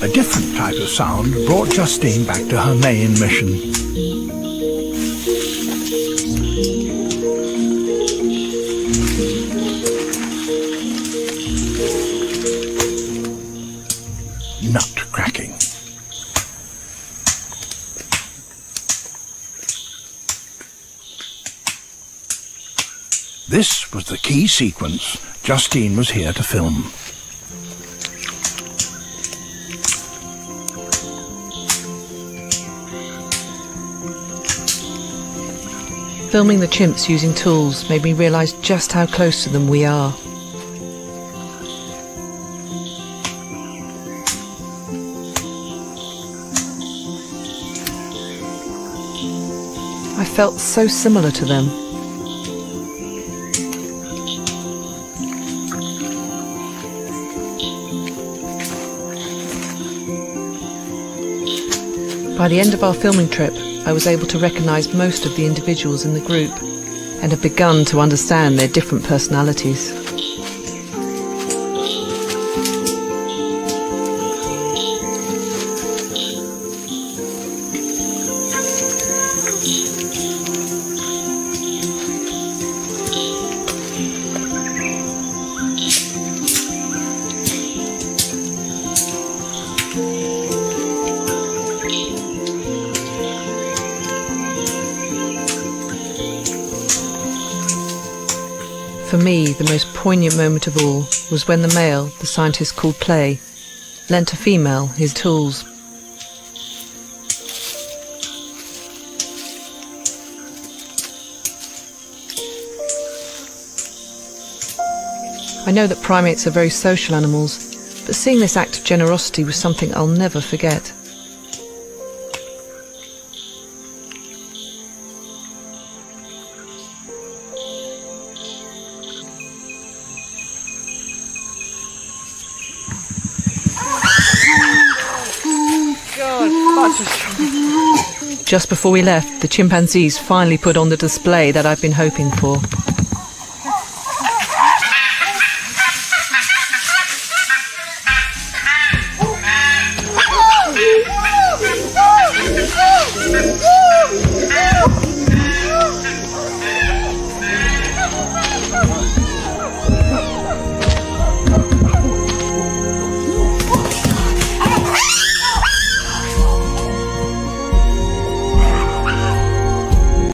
A different type of sound brought Justine back to her main mission. Nut cracking. This was the key sequence Justine was here to film. Filming the chimps using tools made me realise just how close to them we are. I felt so similar to them. By the end of our filming trip, I was able to recognise most of the individuals in the group and have begun to understand their different personalities. For me, the most poignant moment of all was when the male, the scientist called Play, lent a female his tools. I know that primates are very social animals, but seeing this act of generosity was something I'll never forget. Just before we left, the chimpanzees finally put on the display that I've been hoping for.